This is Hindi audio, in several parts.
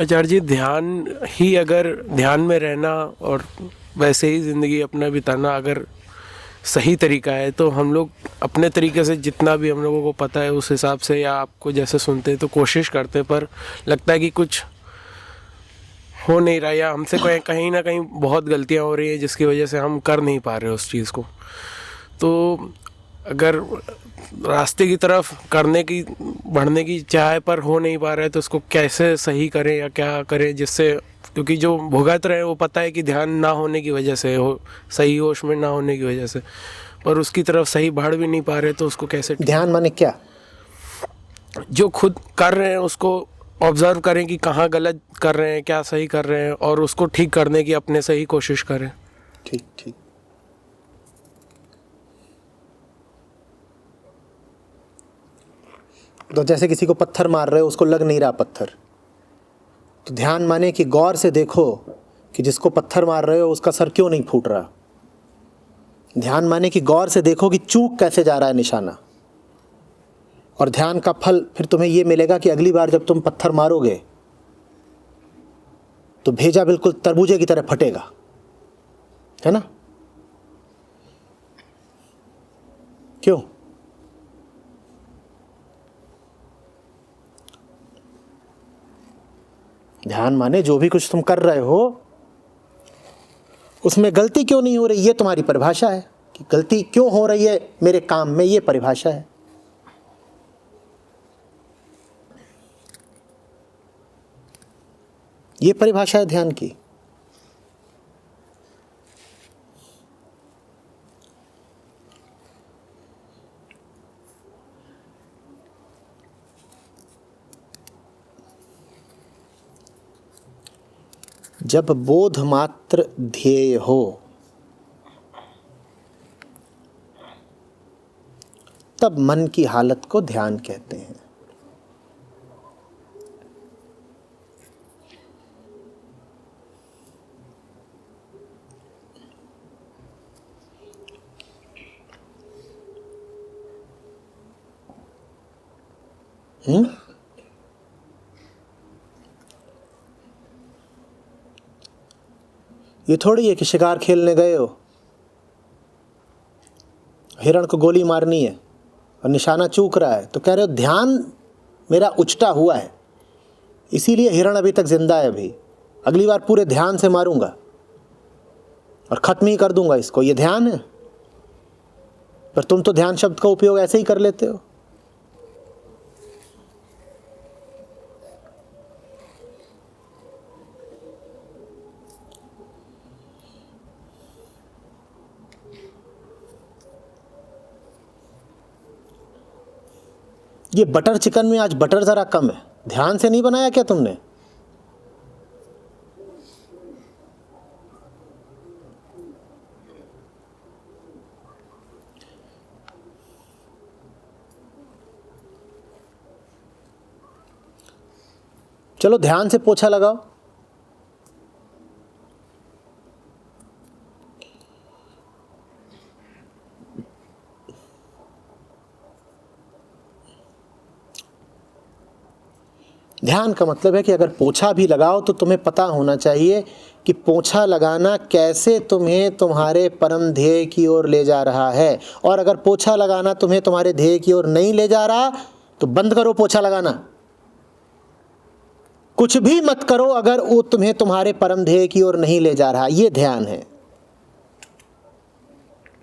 आचार्य जी, ध्यान ही अगर ध्यान में रहना और वैसे ही ज़िंदगी अपना बिताना अगर सही तरीका है तो हम लोग अपने तरीके से जितना भी हम लोगों को पता है उस हिसाब से या आपको जैसे सुनते हैं तो कोशिश करते हैं, पर लगता है कि कुछ हो नहीं रहा या हमसे कहीं ना कहीं बहुत गलतियां हो रही हैं जिसकी वजह से हम कर नहीं पा रहे उस चीज़ को। तो अगर रास्ते की तरफ करने की बढ़ने की चाह पर हो नहीं पा रहा है तो उसको कैसे सही करें या क्या करें जिससे, क्योंकि जो भुगत रहे हैं वो पता है कि ध्यान ना होने की वजह से हो, सही होश में ना होने की वजह से, पर उसकी तरफ सही बढ़ भी नहीं पा रहे तो उसको कैसे। ध्यान माने क्या? जो खुद कर रहे हैं उसको ऑब्जर्व करें कि कहाँ गलत कर रहे हैं, क्या सही कर रहे हैं, और उसको ठीक करने की अपने से ही कोशिश करें। ठीक ठीक। तो जैसे किसी को पत्थर मार रहे हो, उसको लग नहीं रहा पत्थर, तो ध्यान माने कि गौर से देखो कि जिसको पत्थर मार रहे हो उसका सर क्यों नहीं फूट रहा। ध्यान माने कि गौर से देखो कि चूक कैसे जा रहा है निशाना। और ध्यान का फल फिर तुम्हें यह मिलेगा कि अगली बार जब तुम पत्थर मारोगे तो भेजा बिल्कुल तरबूजे की तरह फटेगा, है ना? क्यों? ध्यान माने जो भी कुछ तुम कर रहे हो उसमें गलती क्यों नहीं हो रही, ये तुम्हारी परिभाषा है कि गलती क्यों हो रही है मेरे काम में, ये परिभाषा है। ये परिभाषा है ध्यान की। जब बोध मात्र ध्येय हो तब मन की हालत को ध्यान कहते हैं। ये थोड़ी है कि शिकार खेलने गए हो, हिरण को गोली मारनी है और निशाना चूक रहा है, तो कह रहे हो ध्यान मेरा उचटा हुआ है इसीलिए हिरण अभी तक जिंदा है, अभी अगली बार पूरे ध्यान से मारूंगा और खत्म ही कर दूंगा इसको। ये ध्यान है? पर तुम तो ध्यान शब्द का उपयोग ऐसे ही कर लेते हो। ये बटर चिकन में आज बटर ज़रा कम है, ध्यान से नहीं बनाया क्या तुमने? चलो ध्यान से पोछा लगाओ। ध्यान का मतलब है कि अगर पोछा भी लगाओ तो तुम्हें पता होना चाहिए कि पोछा लगाना कैसे तुम्हें तुम्हारे परम ध्येय की ओर ले जा रहा है। और अगर पोछा लगाना तुम्हें तुम्हारे ध्येय की ओर नहीं ले जा रहा तो बंद करो पोछा लगाना। कुछ भी मत करो अगर वो तुम्हें तुम्हारे परम ध्येय की ओर नहीं ले जा रहा। ये ध्यान है।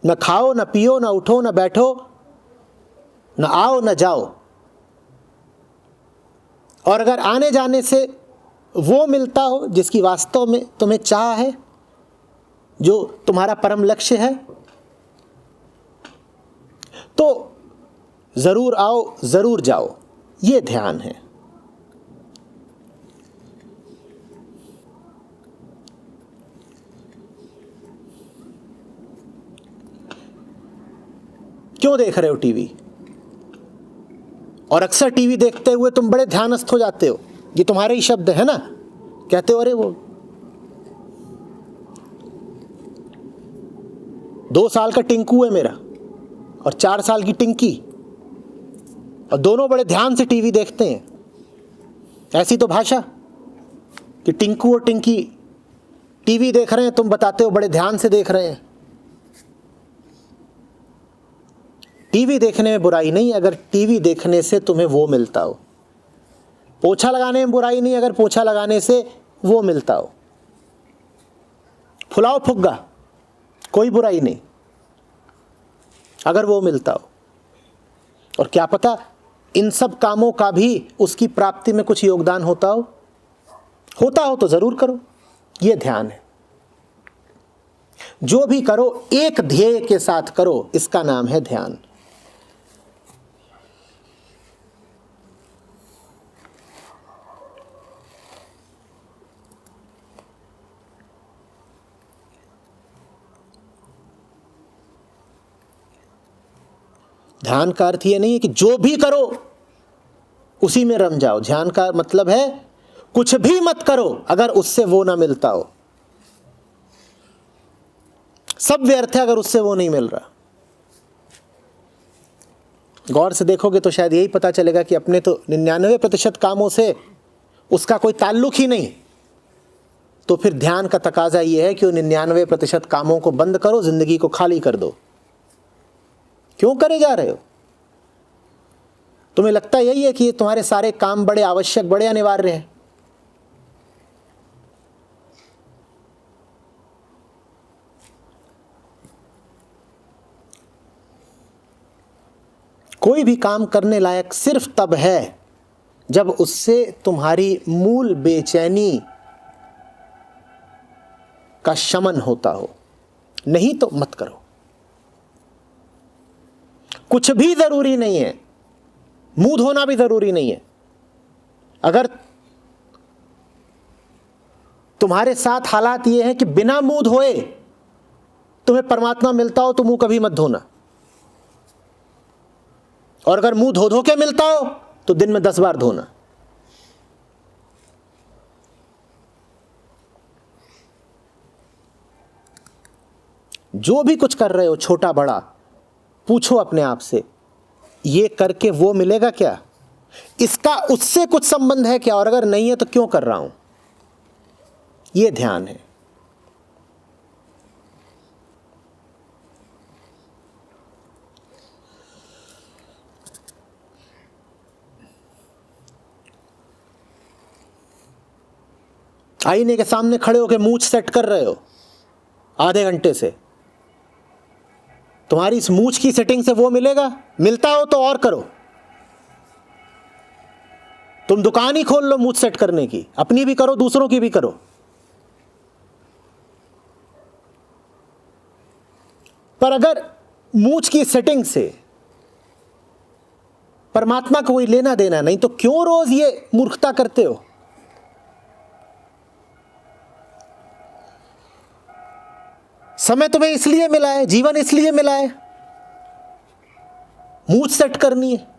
न खाओ, न पियो, न उठो, न बैठो, न आओ, न जाओ। और अगर आने जाने से वो मिलता हो जिसकी वास्तव में तुम्हें चाह है, जो तुम्हारा परम लक्ष्य है, तो जरूर आओ, जरूर जाओ। ये ध्यान है। क्यों देख रहे हो टीवी? और अक्सर टीवी देखते हुए तुम बड़े ध्यानस्थ हो जाते हो। ये तुम्हारे ही शब्द है ना? कहते हो अरे वो 2 साल का टिंकू है मेरा और 4 साल की टिंकी, और दोनों बड़े ध्यान से टीवी देखते हैं। ऐसी तो भाषा। कि टिंकू और टिंकी टीवी देख रहे हैं, तुम बताते हो बड़े ध्यान से देख रहे हैं। टीवी देखने में बुराई नहीं अगर टीवी देखने से तुम्हें वो मिलता हो। पोछा लगाने में बुराई नहीं अगर पोछा लगाने से वो मिलता हो। फुलाओ फुग्गा, कोई बुराई नहीं अगर वो मिलता हो। और क्या पता इन सब कामों का भी उसकी प्राप्ति में कुछ योगदान होता हो तो जरूर करो। ये ध्यान है। जो भी करो एक ध्येय के साथ करो, इसका नाम है ध्यान। ध्यान का अर्थ ये नहीं है कि जो भी करो उसी में रम जाओ। ध्यान का मतलब है कुछ भी मत करो अगर उससे वो ना मिलता हो। सब व्यर्थ है अगर उससे वो नहीं मिल रहा। गौर से देखोगे तो शायद यही पता चलेगा कि अपने तो 99% कामों से उसका कोई ताल्लुक ही नहीं। तो फिर ध्यान का तकाजा यह है कि उन 99% कामों को बंद करो, जिंदगी को खाली कर दो। क्यों करे जा रहे हो? तुम्हें लगता यही है कि ये तुम्हारे सारे काम बड़े आवश्यक, बड़े अनिवार्य हैं। कोई भी काम करने लायक सिर्फ तब है जब उससे तुम्हारी मूल बेचैनी का शमन होता हो, नहीं तो मत करो। कुछ भी जरूरी नहीं है, मुंह धोना भी जरूरी नहीं है। अगर तुम्हारे साथ हालात ये है कि बिना मुंह धोए तुम्हें परमात्मा मिलता हो तो मुंह कभी मत धोना। और अगर मुंह धो धो के मिलता हो तो दिन में 10 बार धोना। जो भी कुछ कर रहे हो, छोटा बड़ा, पूछो अपने आप से, ये करके वो मिलेगा क्या? इसका उससे कुछ संबंध है क्या? और अगर नहीं है तो क्यों कर रहा हूं? ये ध्यान है। आईने के सामने खड़े होकर मूंछ सेट कर रहे हो आधे घंटे से, तुम्हारी इस मूंछ की सेटिंग से वो मिलेगा? मिलता हो तो और करो। तुम दुकान ही खोल लो मूंछ सेट करने की, अपनी भी करो, दूसरों की भी करो। पर अगर मूंछ की सेटिंग से परमात्मा को कोई लेना देना नहीं तो क्यों रोज ये मूर्खता करते हो? समय तुम्हें इसलिए मिला है, जीवन इसलिए मिला है, मूंछ सेट करनी है।